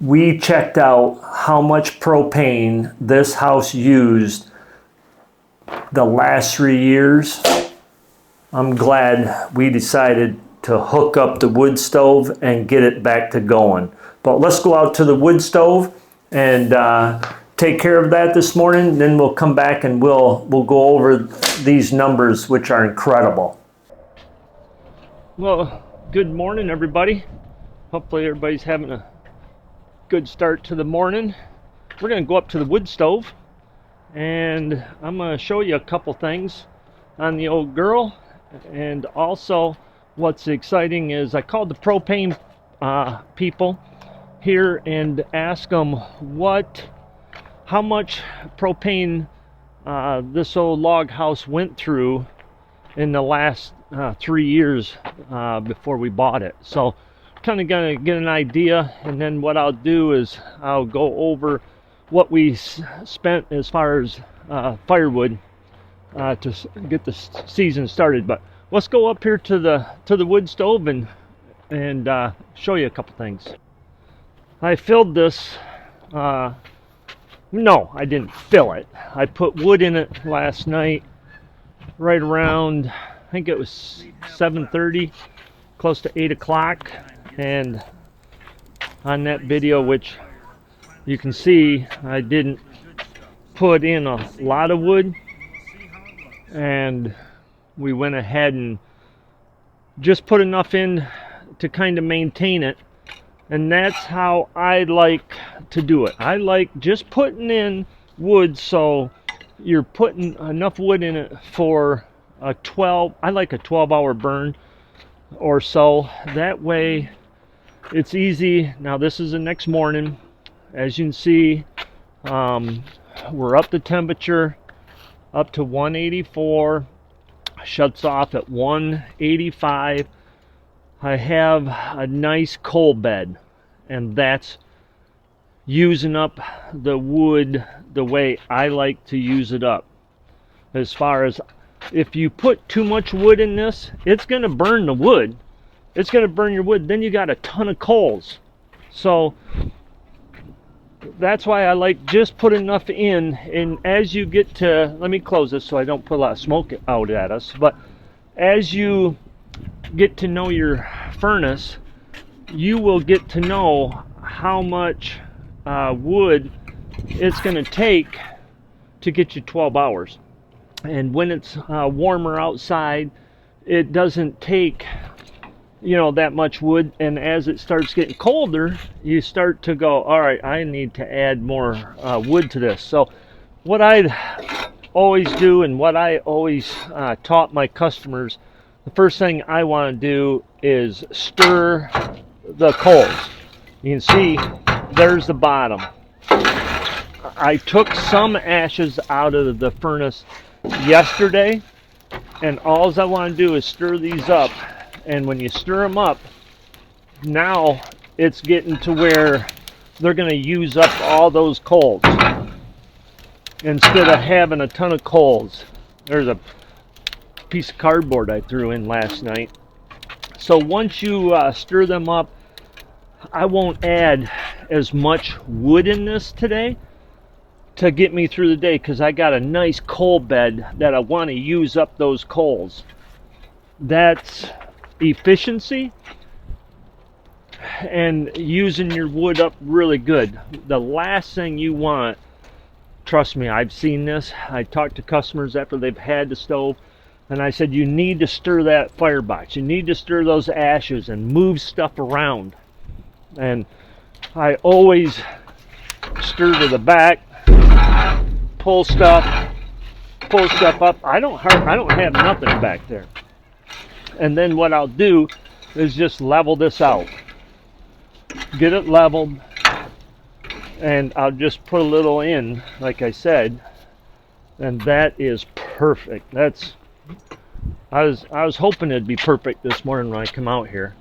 we checked out how much propane this house used the last 3 years. I'm glad we decided to hook up the wood stove and get it back to going. But let's go out to the wood stove and take care of that this morning. Then we'll come back and we'll go over these numbers, which are incredible. Well, good morning, everybody. Hopefully everybody's having a good start to the morning. We're going to go up to the wood stove and I'm going to show you a couple things on the old girl. And also what's exciting is I called the propane people here and asked them how much propane this old log house went through in the last 3 years before we bought it. So kind of gonna get an idea, and then what I'll do is I'll go over what we spent as far as firewood to get the season started. But let's go up here to the wood stove and show you a couple things. I filled this. No, I didn't fill it. I put wood in it last night, right around, I think it was 7:30, close to 8 o'clock. And on that video, which you can see, I didn't put in a lot of wood, and we went ahead and just put enough in to kind of maintain it. And that's how I like to do it. I like just putting in wood, so you're putting enough wood in it for a 12-hour burn or so. That way it's easy. Now this is the next morning. As you can see, we're up the temperature up to 184. Shuts off at 185. I have a nice coal bed, and that's using up the wood the way I like to use it up. As far as if you put too much wood in this, it's going to burn the wood. It's going to burn your wood. Then you got a ton of coals. So that's why I like just put enough in. And as you get to, let me close this so I don't put a lot of smoke out at us. But as you get to know your furnace, you will get to know how much wood it's going to take to get you 12 hours. And when it's warmer outside, it doesn't take that much wood. And as it starts getting colder, you start to go, all right, I need to add more wood to this. So what I always do, and what I always taught my customers, the first thing I want to do is stir the coals. You can see there's the bottom. I took some ashes out of the furnace yesterday, and all I want to do is stir these up. And when you stir them up, now it's getting to where they're going to use up all those coals instead of having a ton of coals. There's a piece of cardboard I threw in last night. So once you stir them up, I won't add as much wood in this today to get me through the day, because I got a nice coal bed that I want to use up those coals. That's efficiency and using your wood up really good. The last thing you want, trust me, I've seen this. I talked to customers after they've had the stove, and I said, you need to stir that firebox. You need to stir those ashes and move stuff around. And I always stir to the back, pull stuff up. I don't have nothing back there. And then what I'll do is just level this out. Get it leveled, and I'll just put a little in, like I said, and that is perfect. I was hoping it'd be perfect this morning when I come out here.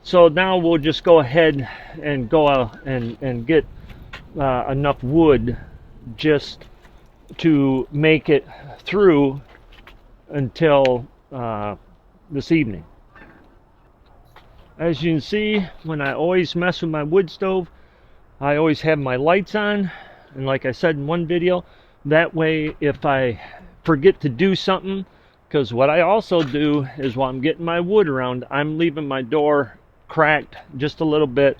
So now we'll just go ahead and go out and get enough wood just to make it through until this evening. As you can see, when I always mess with my wood stove, I always have my lights on, and like I said in one video, that way if I forget to do something, because what I also do is while I'm getting my wood around, I'm leaving my door cracked just a little bit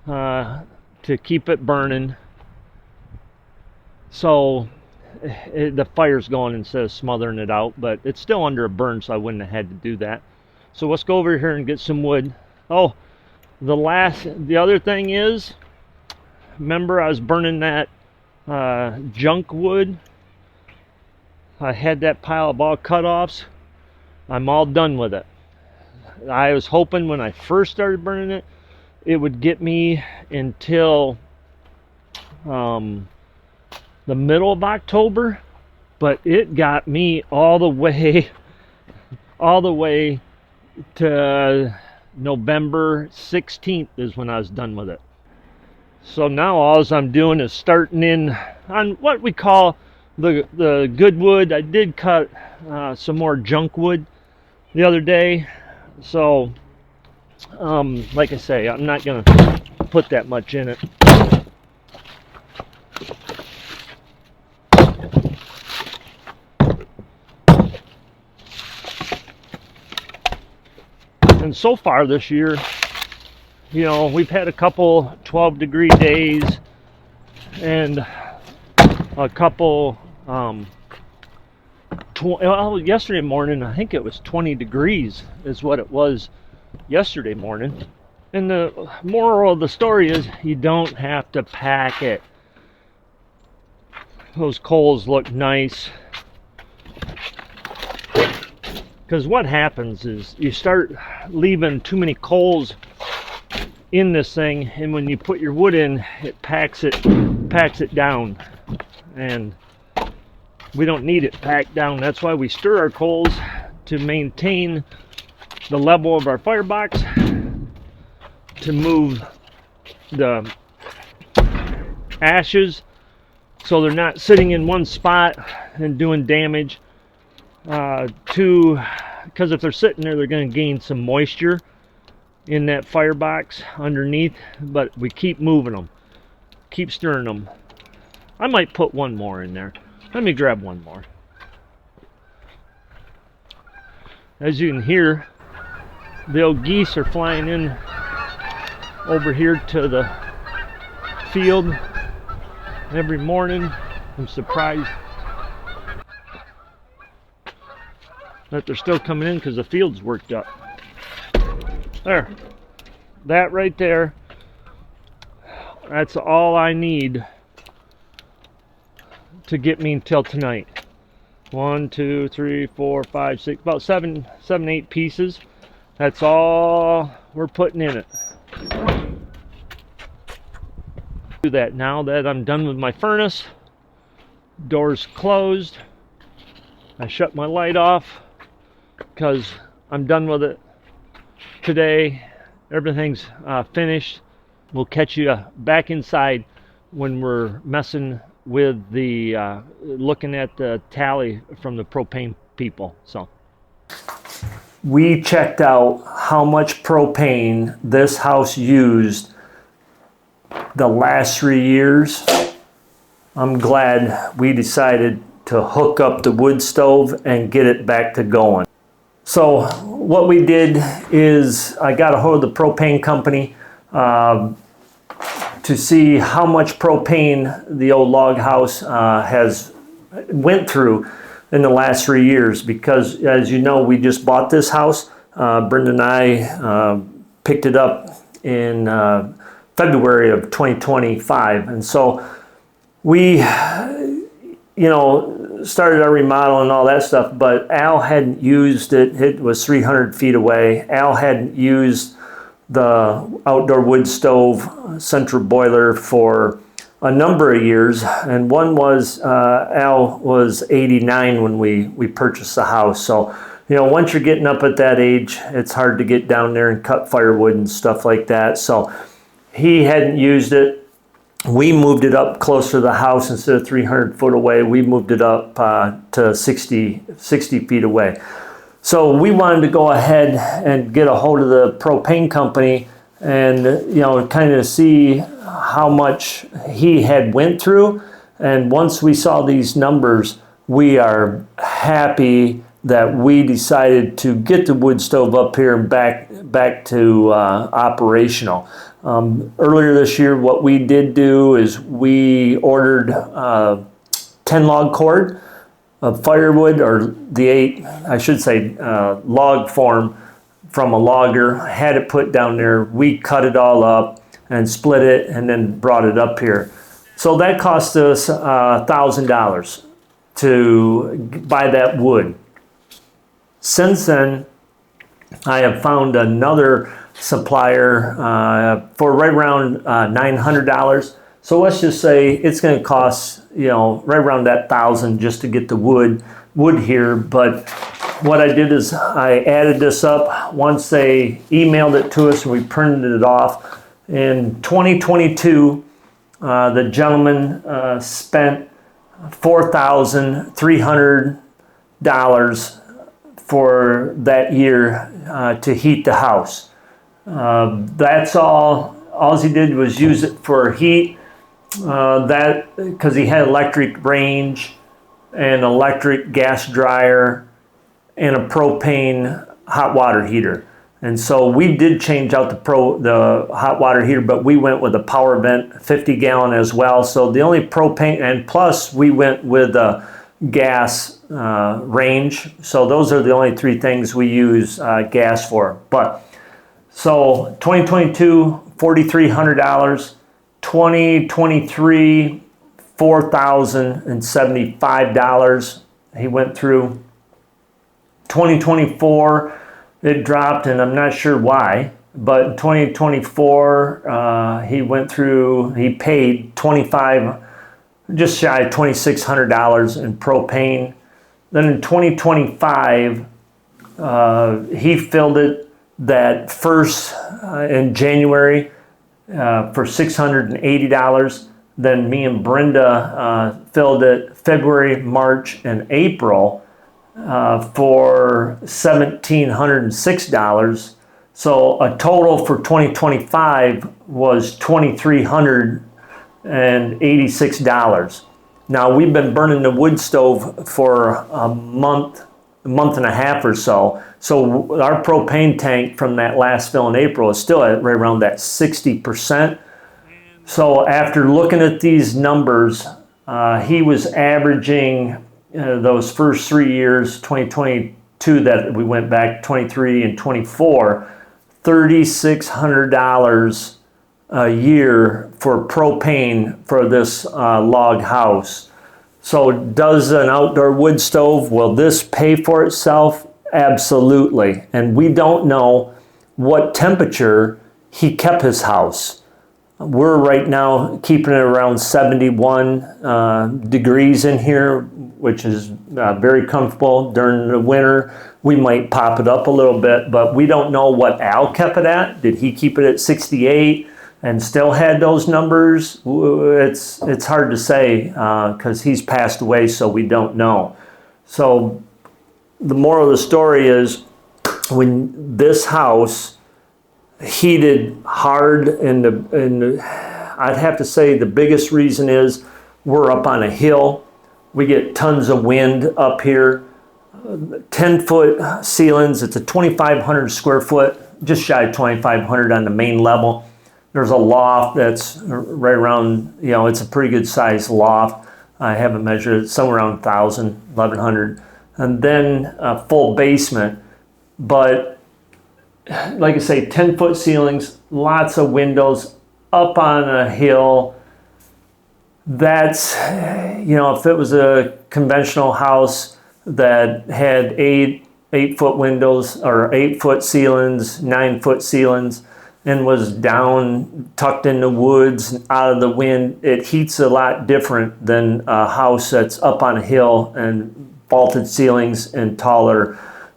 to keep it burning, so the fire's going instead of smothering it out. But it's still under a burn, so I wouldn't have had to do that. So let's go over here and get some wood. Oh, the other thing is, remember I was burning that junk wood? I had that pile of all cut-offs. I'm all done with it. I was hoping when I first started burning it, it would get me until the middle of October, but it got me all the way to November 16th is when I was done with it. So now all I'm doing is starting in on what we call the good wood. I did cut some more junk wood the other day, so like I say, I'm not gonna put that much in it. And so far this year, you know, we've had a couple 12-degree days and a couple well, yesterday morning I think it was 20 degrees is what it was yesterday morning. And the moral of the story is you don't have to pack it. Those coals look nice, because what happens is you start leaving too many coals in this thing, and when you put your wood in, it packs it down, and we don't need it packed down. That's why we stir our coals to maintain the level of our firebox, to move the ashes so they're not sitting in one spot and doing damage. Because if they're sitting there, they're going to gain some moisture in that firebox underneath. But we keep moving them, keep stirring them. I might put one more in there. Let me grab one more. As you can hear, the old geese are flying in over here to the field every morning. I'm surprised that they're still coming in because the field's worked up. There, that right there, that's all I need to get me until tonight. 1, 2, 3, 4, 5, 6, about 7, 8 pieces. That's all we're putting in it. Do that now that I'm done with my furnace. Doors closed. I shut my light off because I'm done with it today. Everything's finished. We'll catch you back inside when we're messing with the looking at the tally from the propane people. So we checked out how much propane this house used the last 3 years. I'm glad we decided to hook up the wood stove and get it back to going. So what we did is I got a hold of the propane company to see how much propane the old log house has went through in the last 3 years, because as you know, we just bought this house. Brenda and I picked it up in February of 2025, and so we started our remodel and all that stuff, but Al hadn't used it. It was 300 feet away. Al hadn't used the outdoor wood stove central boiler for a number of years, and one was Al was 89 when we purchased the house. So once you're getting up at that age, it's hard to get down there and cut firewood and stuff like that. So he hadn't used it. We moved it up closer to the house. Instead of 300 foot away, we moved it up to 60 feet away. So we wanted to go ahead and get a hold of the propane company and kind of see how much he had went through. And once we saw these numbers, we are happy that we decided to get the wood stove up here and back to operational. Earlier this year, what we did do is we ordered 10 log cord of firewood, or the 8, I should say, log form from a logger, had it put down there. We cut it all up and split it and then brought it up here. So that cost us $1,000 to buy that wood. Since then, I have found another supplier for right around $900. So let's just say it's going to cost, right around that $1,000 just to get the wood here. But what I did is I added this up once they emailed it to us and we printed it off. In 2022, the gentleman spent $4,300 for that year to heat the house. That's all. All he did was use it for heat. That because he had electric range, and electric gas dryer, and a propane hot water heater. And so we did change out the hot water heater, but we went with a power vent 50 gallon as well. So the only propane, and plus we went with a gas range. So those are the only 3 things we use gas for. But so 2022, $4,300, 2023, $4,075 he went through. 2024, it dropped, and I'm not sure why, but in 2024, he paid just shy of $2,600 in propane. Then in 2025, he filled it that first in January for $680. Then me and Brenda filled it February, March, and April for $1,706. So a total for 2025 was $2,386. Now we've been burning the wood stove for a month and a half or so. So our propane tank from that last fill in April is still at right around that 60%. So after looking at these numbers, he was averaging those first 3 years, 2022 that we went back, 23 and 24, $3,600 a year for propane for this log house. So does an outdoor wood stove, will this pay for itself? Absolutely. And we don't know what temperature he kept his house. We're right now keeping it around 71 degrees in here, which is very comfortable. During the winter, we might pop it up a little bit, but we don't know what Al kept it at. Did he keep it at 68 and still had those numbers? It's hard to say because he's passed away, so we don't know. So the moral of the story is, when this house heated hard, and I'd have to say the biggest reason is we're up on a hill. We get tons of wind up here. 10-foot ceilings. It's a 2,500 square foot, just shy of 2,500 on the main level. There's a loft that's right around, it's a pretty good sized loft. I haven't measured it, somewhere around 1,000, 1,100. And then a full basement. But like I say, 10-foot ceilings, lots of windows, up on a hill. That's, if it was a conventional house that had 8-foot windows or 8-foot ceilings, 9-foot ceilings, and was down, tucked in the woods, out of the wind, it heats a lot different than a house that's up on a hill and vaulted ceilings and taller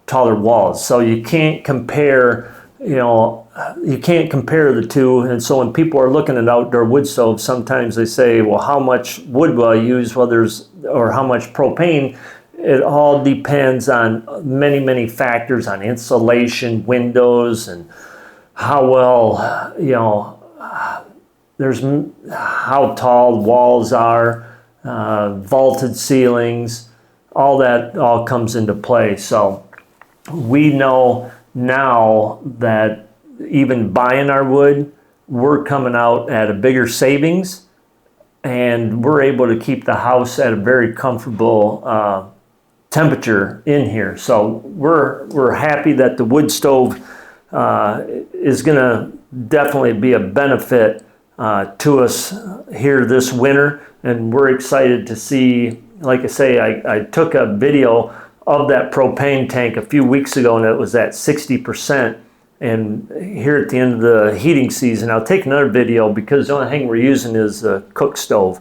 walls. So you can't compare, the two. And so when people are looking at outdoor wood stoves, sometimes they say, well, how much wood will I use, or how much propane? It all depends on many, many factors, on insulation, windows, and how well, you know, there's how tall walls are, vaulted ceilings, all that all comes into play. So we know now that even buying our wood, we're coming out at a bigger savings, and we're able to keep the house at a very comfortable temperature in here. So we're happy that the wood stove is going to definitely be a benefit to us here this winter, and we're excited to see. Like I say, I took a video of that propane tank a few weeks ago, and it was at 60%. And here at the end of the heating season, I'll take another video because the only thing we're using is the cook stove.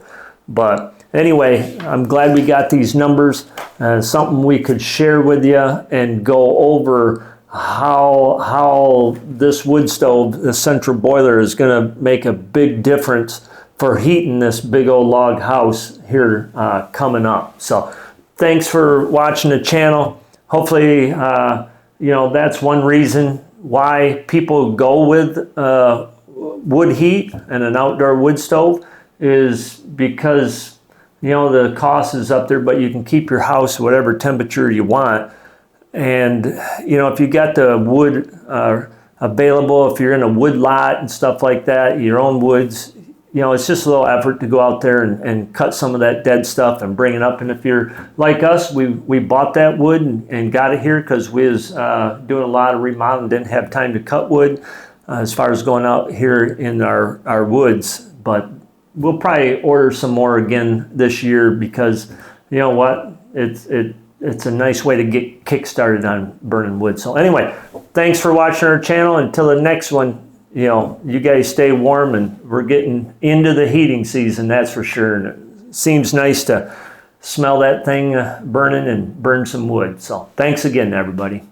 But anyway, I'm glad we got these numbers, something we could share with you and go over how this wood stove, the central boiler, is going to make a big difference for heating this big old log house here coming up. So thanks for watching the channel. Hopefully, you know, that's one reason why people go with wood heat and an outdoor wood stove, is because, you know, the cost is up there, but you can keep your house whatever temperature you want. And, you know, if you got the wood available, if you're in a wood lot and stuff like that, your own woods, you know, it's just a little effort to go out there and cut some of that dead stuff and bring it up. And if you're like us, we bought that wood and got it here because we was doing a lot of remodeling, didn't have time to cut wood as far as going out here in our woods. But we'll probably order some more again this year because, you know what, it's a nice way to get kick-started on burning wood. So anyway, thanks for watching our channel. Until the next one, you know, you guys stay warm, and we're getting into the heating season, that's for sure. And it seems nice to smell that thing burning and burn some wood. So thanks again, everybody.